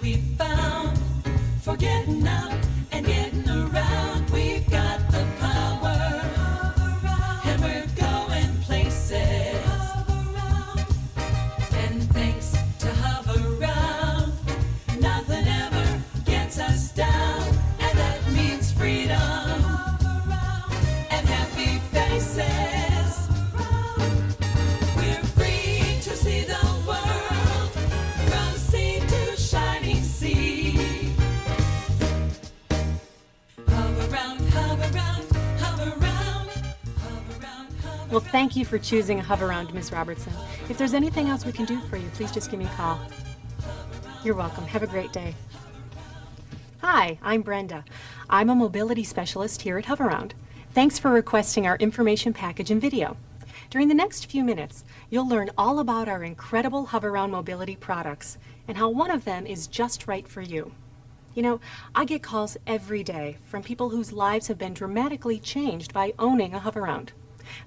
we found for getting out and getting around. We've got the power, and we're going places. And thanks to HoveRound, nothing ever gets us down, and that means freedom and happy faces. We're free to see the world from sea to shining sea. HoveRound, HoveRound, HoveRound, HoveRound, HoveRound. Well, thank you for choosing a HoveRound, Ms. Robertson. If there's anything else we can do for you, please just give me a call. You're welcome. Have a great day. Hi, I'm Brenda. I'm a mobility specialist here at HoveRound. Thanks for requesting our information package and video. During the next few minutes, you'll learn all about our incredible HoveRound mobility products and how one of them is just right for you. You know, I get calls every day from people whose lives have been dramatically changed by owning a HoveRound.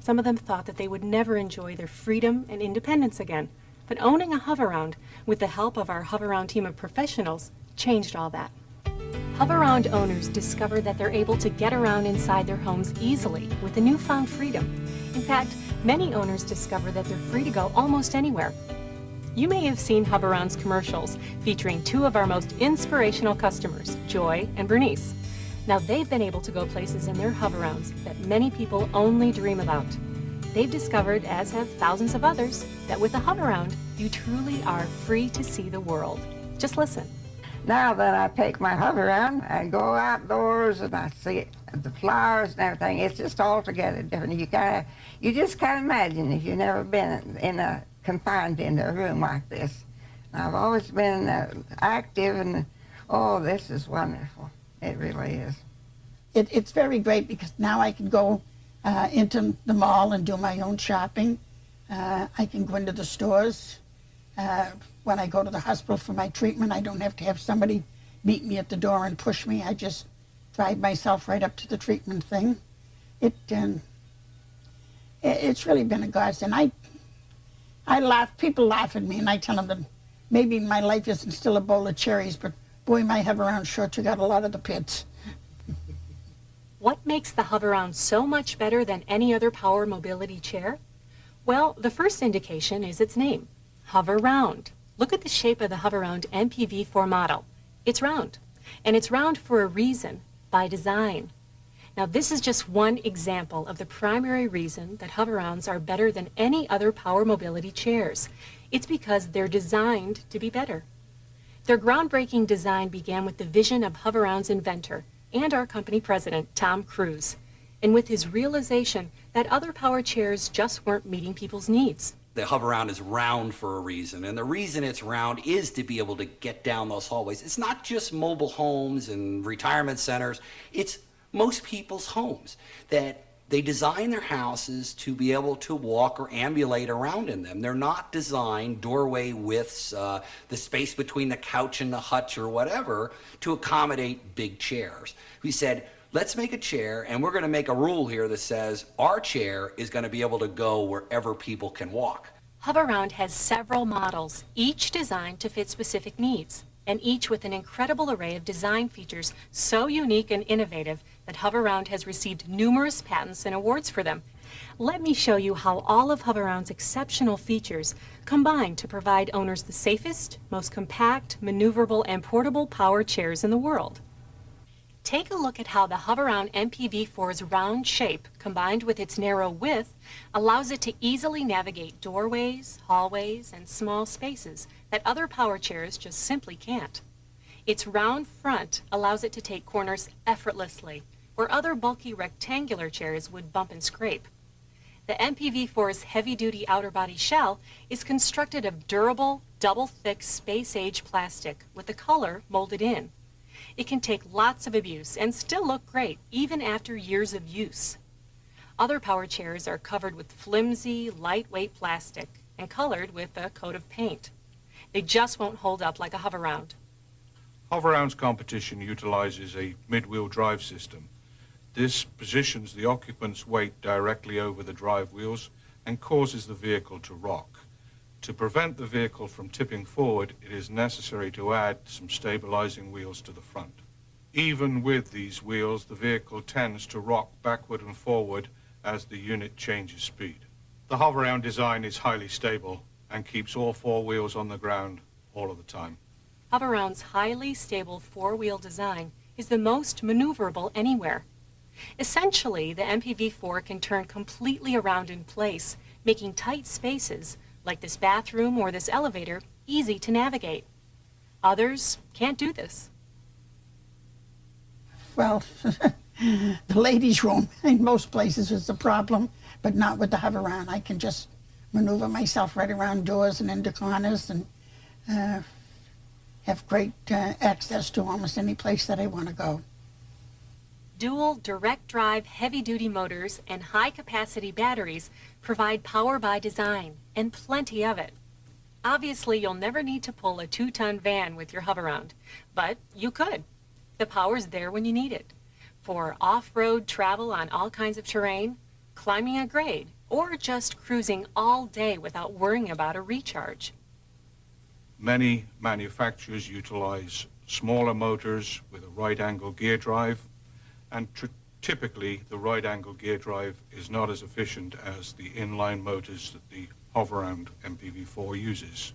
Some of them thought that they would never enjoy their freedom and independence again, but owning a HoveRound, with the help of our HoveRound team of professionals, changed all that. HoveRound owners discover that they're able to get around inside their homes easily with the newfound freedom. In fact, many owners discover that they're free to go almost anywhere. You may have seen HoveRound's commercials featuring two of our most inspirational customers, Joy and Bernice. Now they've been able to go places in their HoveRounds that many people only dream about. They've discovered, as have thousands of others, that with a HoveRound, you truly are free to see the world. Just listen. Now that I take my HoveRound and go outdoors and I see the flowers and everything, it's just altogether different. You just can't imagine if you've never been confined in a room like this. I've always been active, and oh, this is wonderful. It really is. It's very great because now I can go into the mall and do my own shopping. I can go into the stores. When I go to the hospital for my treatment, I don't have to have somebody meet me at the door and push me. I just drive myself right up to the treatment thing. It's really been a godsend. I laugh, people laugh at me, and I tell them that maybe my life isn't still a bowl of cherries, but boy, my HoveRound sure took out a lot of the pits. What makes the HoveRound so much better than any other power mobility chair? Well, the first indication is its name, HoveRound. Look at the shape of the HoveRound MPV4 model. It's round, and it's round for a reason, by design. Now, this is just one example of the primary reason that HoveRounds are better than any other power mobility chairs. It's because they're designed to be better. Their groundbreaking design began with the vision of HoveRound's inventor and our company president, Tom Kruse, and with his realization that other power chairs just weren't meeting people's needs. The HoveRound is round for a reason, and the reason it's round is to be able to get down those hallways. It's not just mobile homes and retirement centers, it's most people's homes that they design their houses to be able to walk or ambulate around in them. They're not designed doorway widths, the space between the couch and the hutch or whatever, to accommodate big chairs. We said, let's make a chair, and we're going to make a rule here that says our chair is going to be able to go wherever people can walk. HoveRound has several models, each designed to fit specific needs, and each with an incredible array of design features so unique and innovative that HoveRound has received numerous patents and awards for them. Let me show you how all of HoveRound's exceptional features combine to provide owners the safest, most compact, maneuverable, and portable power chairs in the world. Take a look at how the HoveRound MPV4's round shape, combined with its narrow width, allows it to easily navigate doorways, hallways, and small spaces that other power chairs just simply can't. Its round front allows it to take corners effortlessly, where other bulky rectangular chairs would bump and scrape. The MPV4's heavy-duty outer body shell is constructed of durable, double-thick, space-age plastic with the color molded in. It can take lots of abuse and still look great, even after years of use. Other power chairs are covered with flimsy, lightweight plastic and colored with a coat of paint. They just won't hold up like a HoveRound. HoveRound's competition utilizes a mid-wheel drive system. This positions the occupant's weight directly over the drive wheels and causes the vehicle to rock. To prevent the vehicle from tipping forward, it is necessary to add some stabilizing wheels to the front. Even with these wheels, the vehicle tends to rock backward and forward as the unit changes speed. The HoveRound design is highly stable and keeps all four wheels on the ground all of the time. HoveRound's highly stable four-wheel design is the most maneuverable anywhere. Essentially, the MPV4 can turn completely around in place, making tight spaces, like this bathroom or this elevator, easy to navigate. Others can't do this. Well, the ladies' room in most places is the problem, but not with the HoveRound. I can just maneuver myself right around doors and into corners and have great access to almost any place that I want to go. Dual direct drive heavy-duty motors and high-capacity batteries provide power by design, and plenty of it. Obviously, you'll never need to pull a 2-ton van with your HoveRound, but you could. The power's there when you need it, for off-road travel on all kinds of terrain, climbing a grade, or just cruising all day without worrying about a recharge. Many manufacturers utilize smaller motors with a right-angle gear drive, and typically the right-angle gear drive is not as efficient as the inline motors that the HoveRound MPV4 uses.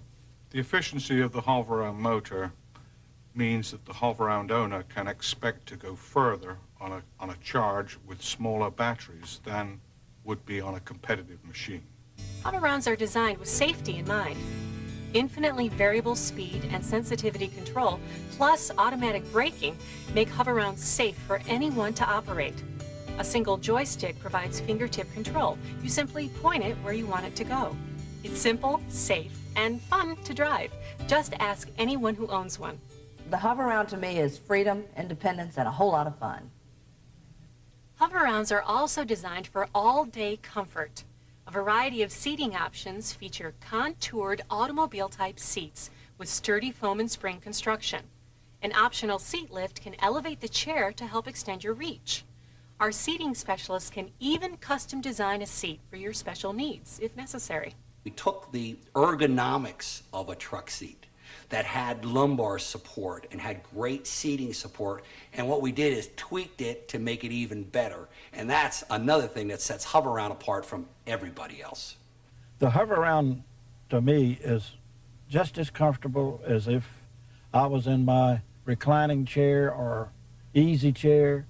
The efficiency of the HoveRound motor means that the HoveRound owner can expect to go further on a charge with smaller batteries than would be on a competitive machine. HoveRounds are designed with safety in mind. Infinitely variable speed and sensitivity control, plus automatic braking, make HoveRounds safe for anyone to operate. A single joystick provides fingertip control. You simply point it where you want it to go. It's simple, safe, and fun to drive. Just ask anyone who owns one. The HoveRound to me is freedom, independence, and a whole lot of fun. HoveRounds are also designed for all-day comfort. A variety of seating options feature contoured automobile-type seats with sturdy foam and spring construction. An optional seat lift can elevate the chair to help extend your reach. Our seating specialists can even custom design a seat for your special needs, if necessary. We took the ergonomics of a truck seat that had lumbar support and had great seating support, and what we did is tweaked it to make it even better. And that's another thing that sets HoveRound apart from everybody else. The HoveRound, to me, is just as comfortable as if I was in my reclining chair or easy chair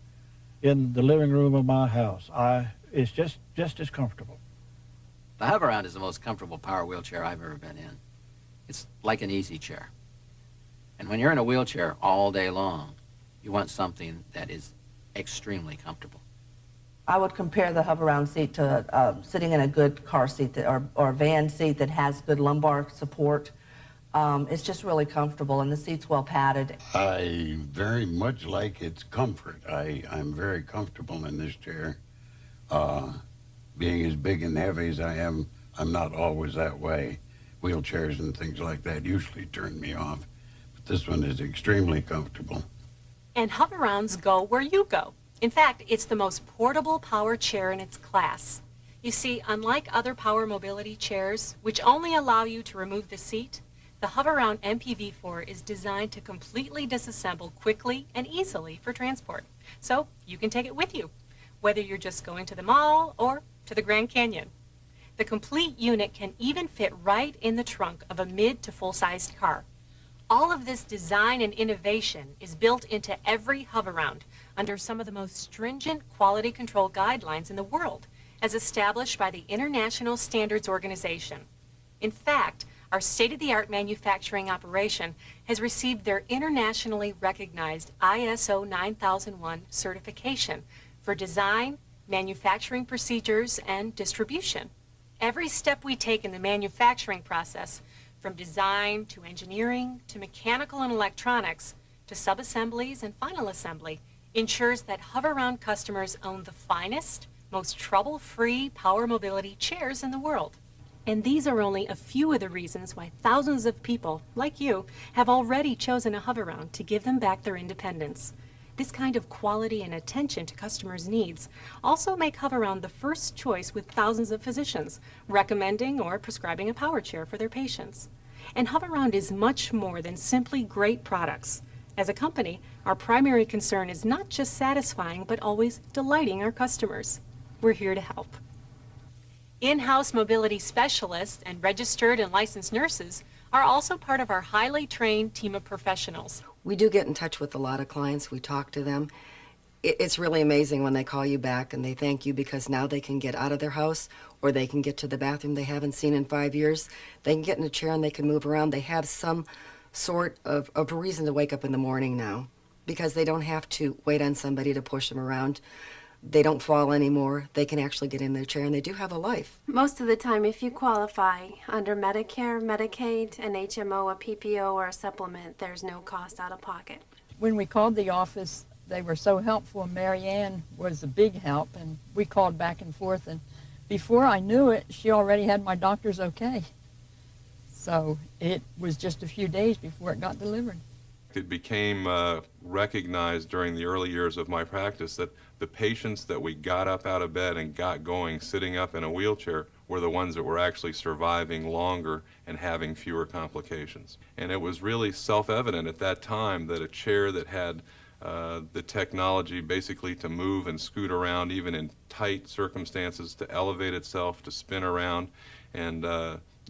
in the living room of my house. It's just as comfortable. The HoveRound is the most comfortable power wheelchair I've ever been in. It's like an easy chair. And when you're in a wheelchair all day long, you want something that is extremely comfortable. I would compare the HoveRound seat to sitting in a good car seat or van seat that has good lumbar support. It's just really comfortable, and the seat's well padded. I very much like its comfort. I'm very comfortable in this chair. Being as big and heavy as I am, I'm not always that way. Wheelchairs and things like that usually turn me off, but this one is extremely comfortable. And HoveRounds go where you go. In fact, it's the most portable power chair in its class. You see, unlike other power mobility chairs, which only allow you to remove the seat, the HoveRound MPV4 is designed to completely disassemble quickly and easily for transport. So you can take it with you, whether you're just going to the mall or to the Grand Canyon. The complete unit can even fit right in the trunk of a mid to full-sized car. All of this design and innovation is built into every HoveRound under some of the most stringent quality control guidelines in the world, as established by the International Standards Organization. In fact, our state-of-the-art manufacturing operation has received their internationally recognized ISO 9001 certification for design, manufacturing procedures, and distribution. Every step we take in the manufacturing process, from design to engineering to mechanical and electronics to sub-assemblies and final assembly, ensures that HoveRound customers own the finest, most trouble-free power mobility chairs in the world. And these are only a few of the reasons why thousands of people, like you, have already chosen a HoveRound to give them back their independence. This kind of quality and attention to customers' needs also make HoveRound the first choice with thousands of physicians recommending or prescribing a power chair for their patients. And HoveRound is much more than simply great products. As a company, our primary concern is not just satisfying, but always delighting our customers. We're here to help. In-house mobility specialists and registered and licensed nurses are also part of our highly trained team of professionals. We do get in touch with a lot of clients. We talk to them. It's really amazing when they call you back and they thank you because now they can get out of their house or they can get to the bathroom they haven't seen in 5 years. They can get in a chair and they can move around. They have some sort of reason to wake up in the morning now because they don't have to wait on somebody to push them around. They don't fall anymore. They can actually get in their chair and they do have a life. Most of the time, if you qualify under Medicare, Medicaid, an HMO, a PPO, or a supplement, there's no cost out of pocket. When we called the office, they were so helpful. Mary Ann was a big help, and we called back and forth, and before I knew it, she already had my doctor's okay. So it was just a few days before it got delivered. It became recognized during the early years of my practice that the patients that we got up out of bed and got going sitting up in a wheelchair were the ones that were actually surviving longer and having fewer complications. And it was really self-evident at that time that a chair that had the technology basically to move and scoot around even in tight circumstances, to elevate itself, to spin around, and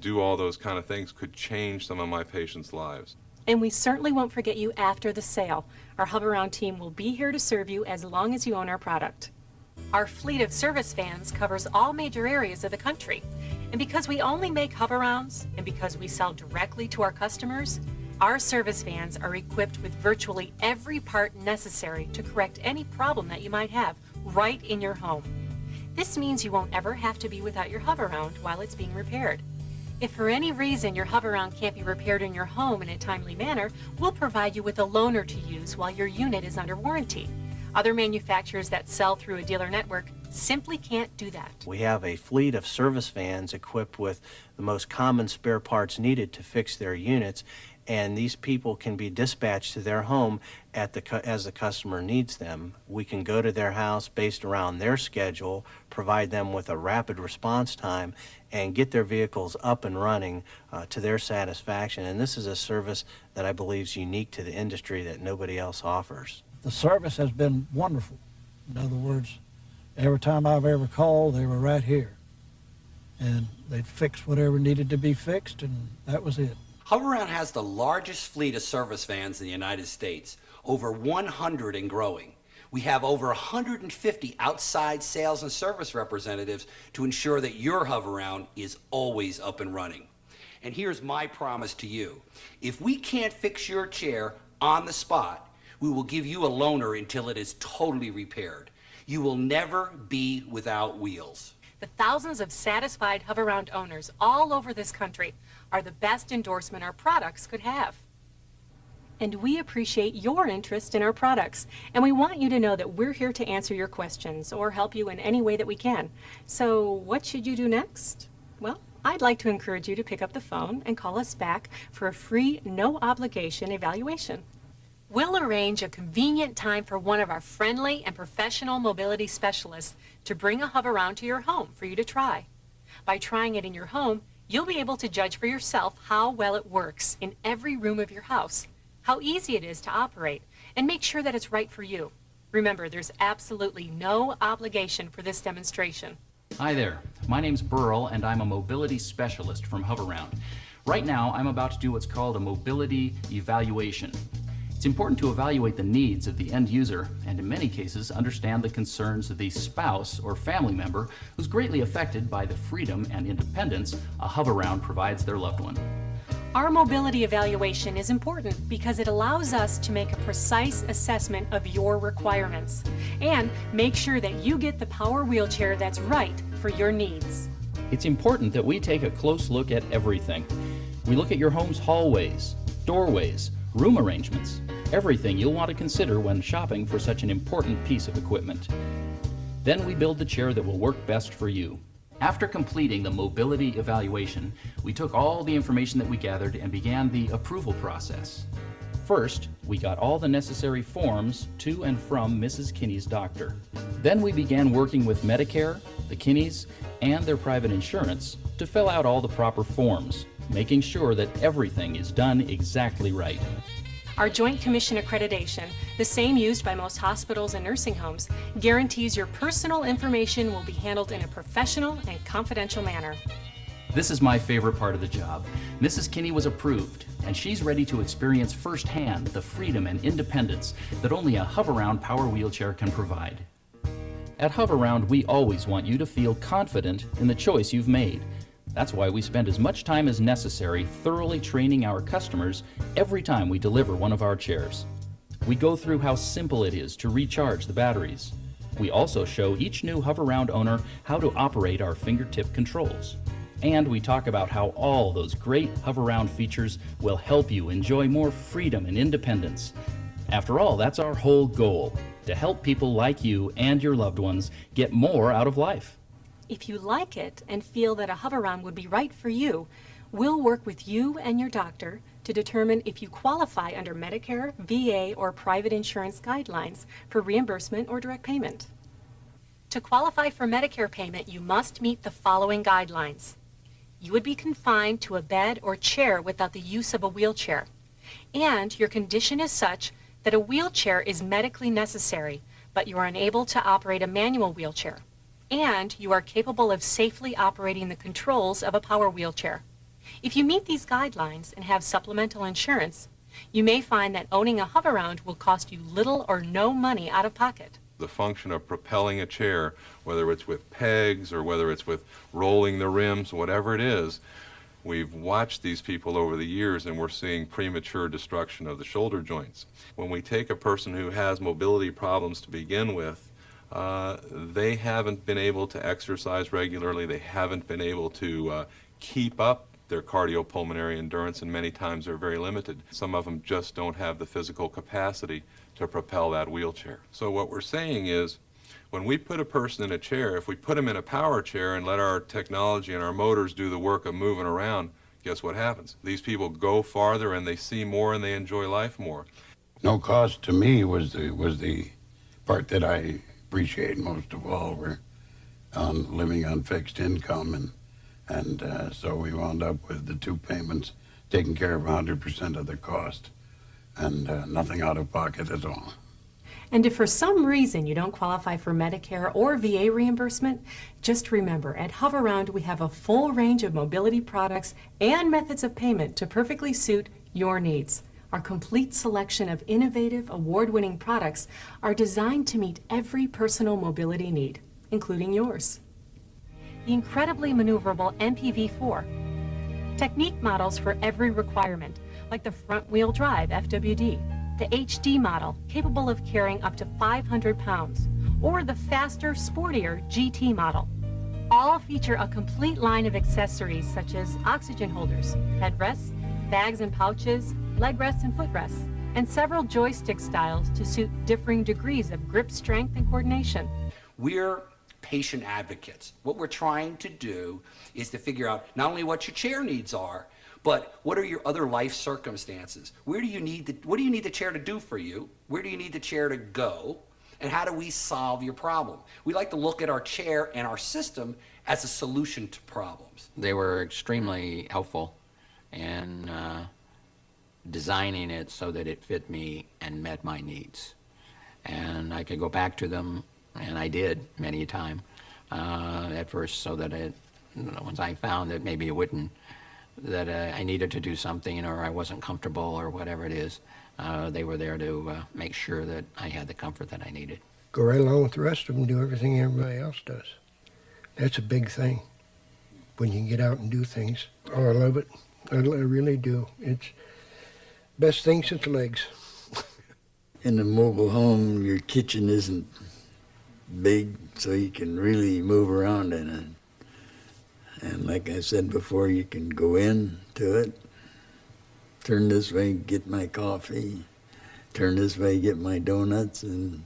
do all those kind of things could change some of my patients' lives. And we certainly won't forget you after the sale. Our HoveRound team will be here to serve you as long as you own our product. Our fleet of service vans covers all major areas of the country. And because we only make HoveRounds, and because we sell directly to our customers, our service vans are equipped with virtually every part necessary to correct any problem that you might have right in your home. This means you won't ever have to be without your HoveRound while it's being repaired. If for any reason your HoveRound can't be repaired in your home in a timely manner, we'll provide you with a loaner to use while your unit is under warranty. Other manufacturers that sell through a dealer network simply can't do that. We have a fleet of service vans equipped with the most common spare parts needed to fix their units, and these people can be dispatched to their home as the customer needs them. We can go to their house based around their schedule, provide them with a rapid response time, and get their vehicles up and running to their satisfaction. And this is a service that I believe is unique to the industry that nobody else offers. The service has been wonderful. In other words, every time I've ever called, they were right here. And they'd fix whatever needed to be fixed, and that was it. HoveRound has the largest fleet of service vans in the United States, over 100 and growing. We have over 150 outside sales and service representatives to ensure that your HoveRound is always up and running. And here's my promise to you. If we can't fix your chair on the spot, we will give you a loaner until it is totally repaired. You will never be without wheels. The thousands of satisfied HoveRound owners all over this country are the best endorsement our products could have. And we appreciate your interest in our products, and we want you to know that we're here to answer your questions or help you in any way that we can. So what should you do next? Well, I'd like to encourage you to pick up the phone and call us back for a free, no-obligation evaluation. We'll arrange a convenient time for one of our friendly and professional mobility specialists to bring a HoveRound to your home for you to try. By trying it in your home, you'll be able to judge for yourself how well it works in every room of your house, how easy it is to operate, and make sure that it's right for you. Remember, there's absolutely no obligation for this demonstration. Hi there, my name's Burl and I'm a mobility specialist from HoveRound. Right now, I'm about to do what's called a mobility evaluation. It's important to evaluate the needs of the end user and in many cases understand the concerns of the spouse or family member who's greatly affected by the freedom and independence a HoveRound provides their loved one. Our mobility evaluation is important because it allows us to make a precise assessment of your requirements and make sure that you get the power wheelchair that's right for your needs. It's important that we take a close look at everything. We look at your home's hallways, doorways, room arrangements, everything you'll want to consider when shopping for such an important piece of equipment. Then we build the chair that will work best for you. After completing the mobility evaluation, we took all the information that we gathered and began the approval process. First, we got all the necessary forms to and from Mrs. Kinney's doctor. Then we began working with Medicare, the Kinneys, and their private insurance to fill out all the proper forms, making sure that everything is done exactly right. Our Joint Commission accreditation, the same used by most hospitals and nursing homes, guarantees your personal information will be handled in a professional and confidential manner. This is my favorite part of the job. Mrs. Kinney was approved, and she's ready to experience firsthand the freedom and independence that only a HoveRound power wheelchair can provide. At HoveRound, we always want you to feel confident in the choice you've made. That's why we spend as much time as necessary thoroughly training our customers every time we deliver one of our chairs. We go through how simple it is to recharge the batteries. We also show each new HoveRound owner how to operate our fingertip controls. And we talk about how all those great HoveRound features will help you enjoy more freedom and independence. After all, that's our whole goal, to help people like you and your loved ones get more out of life. If you like it and feel that a HoveRound would be right for you, we'll work with you and your doctor to determine if you qualify under Medicare, VA, or private insurance guidelines for reimbursement or direct payment. To qualify for Medicare payment, you must meet the following guidelines. You would be confined to a bed or chair without the use of a wheelchair, and your condition is such that a wheelchair is medically necessary, but you are unable to operate a manual wheelchair, and you are capable of safely operating the controls of a power wheelchair. If you meet these guidelines and have supplemental insurance, you may find that owning a HoveRound will cost you little or no money out of pocket. The function of propelling a chair, whether it's with pegs or whether it's with rolling the rims, whatever it is, we've watched these people over the years and we're seeing premature destruction of the shoulder joints. When we take a person who has mobility problems to begin with, they haven't been able to exercise regularly, they haven't been able to keep up their cardiopulmonary endurance, and many times they're very limited. Some of them just don't have the physical capacity to propel that wheelchair. So what we're saying is, when we put a person in a chair, if we put them in a power chair and let our technology and our motors do the work of moving around, guess what happens? These people go farther and they see more and they enjoy life more. No cost to me was the part that I appreciate most of all. We're living on fixed income, and so we wound up with the two payments taking care of 100% of the cost, and nothing out of pocket at all. And if for some reason you don't qualify for Medicare or VA reimbursement, just remember, at HoveRound we have a full range of mobility products and methods of payment to perfectly suit your needs. Our complete selection of innovative, award-winning products are designed to meet every personal mobility need, including yours. The incredibly maneuverable MPV4. Technique models for every requirement, like the front-wheel drive FWD, the HD model, capable of carrying up to 500 pounds, or the faster, sportier GT model. All feature a complete line of accessories such as oxygen holders, headrests, bags and pouches, leg rests and footrests, and several joystick styles to suit differing degrees of grip strength and coordination. We're patient advocates. What we're trying to do is to figure out not only what your chair needs are, but what are your other life circumstances? What do you need the chair to do for you? Where do you need the chair to go? And how do we solve your problem? We like to look at our chair and our system as a solution to problems. They were extremely helpful in designing it so that it fit me and met my needs. And I could go back to them, and I did many a time at first, so that once I found that maybe it wouldn't, that I needed to do something or I wasn't comfortable or whatever it is, they were there to make sure that I had the comfort that I needed. Go right along with the rest of them, do everything everybody else does. That's a big thing when you can get out and do things. Oh, I love it. I really do. It's best thing since legs. In a mobile home, your kitchen isn't big, so you can really move around in it. And like I said before, you can go in to it, turn this way, get my coffee, turn this way, get my donuts, and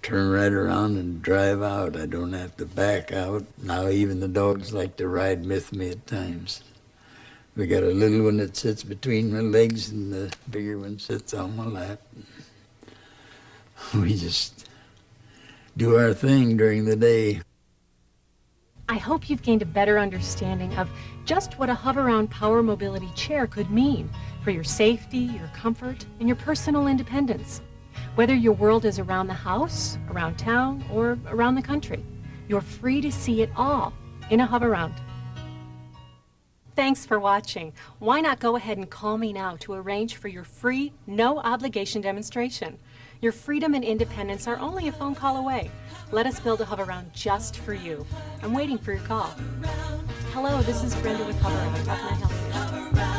turn right around and drive out. I don't have to back out. Now even the dogs like to ride with me at times. We got a little one that sits between my legs, and the bigger one sits on my lap. We just do our thing during the day. I hope you've gained a better understanding of just what a HoveRound Power Mobility chair could mean for your safety, your comfort, and your personal independence. Whether your world is around the house, around town, or around the country, you're free to see it all in a HoveRound. Thanks for watching. Why not go ahead and call me now to arrange for your free, no-obligation demonstration? Your freedom and independence are only a phone call away. Let us build a HoveRound just for you. I'm waiting for your call. Hello, this is Brenda with HoveRound. How can I help you?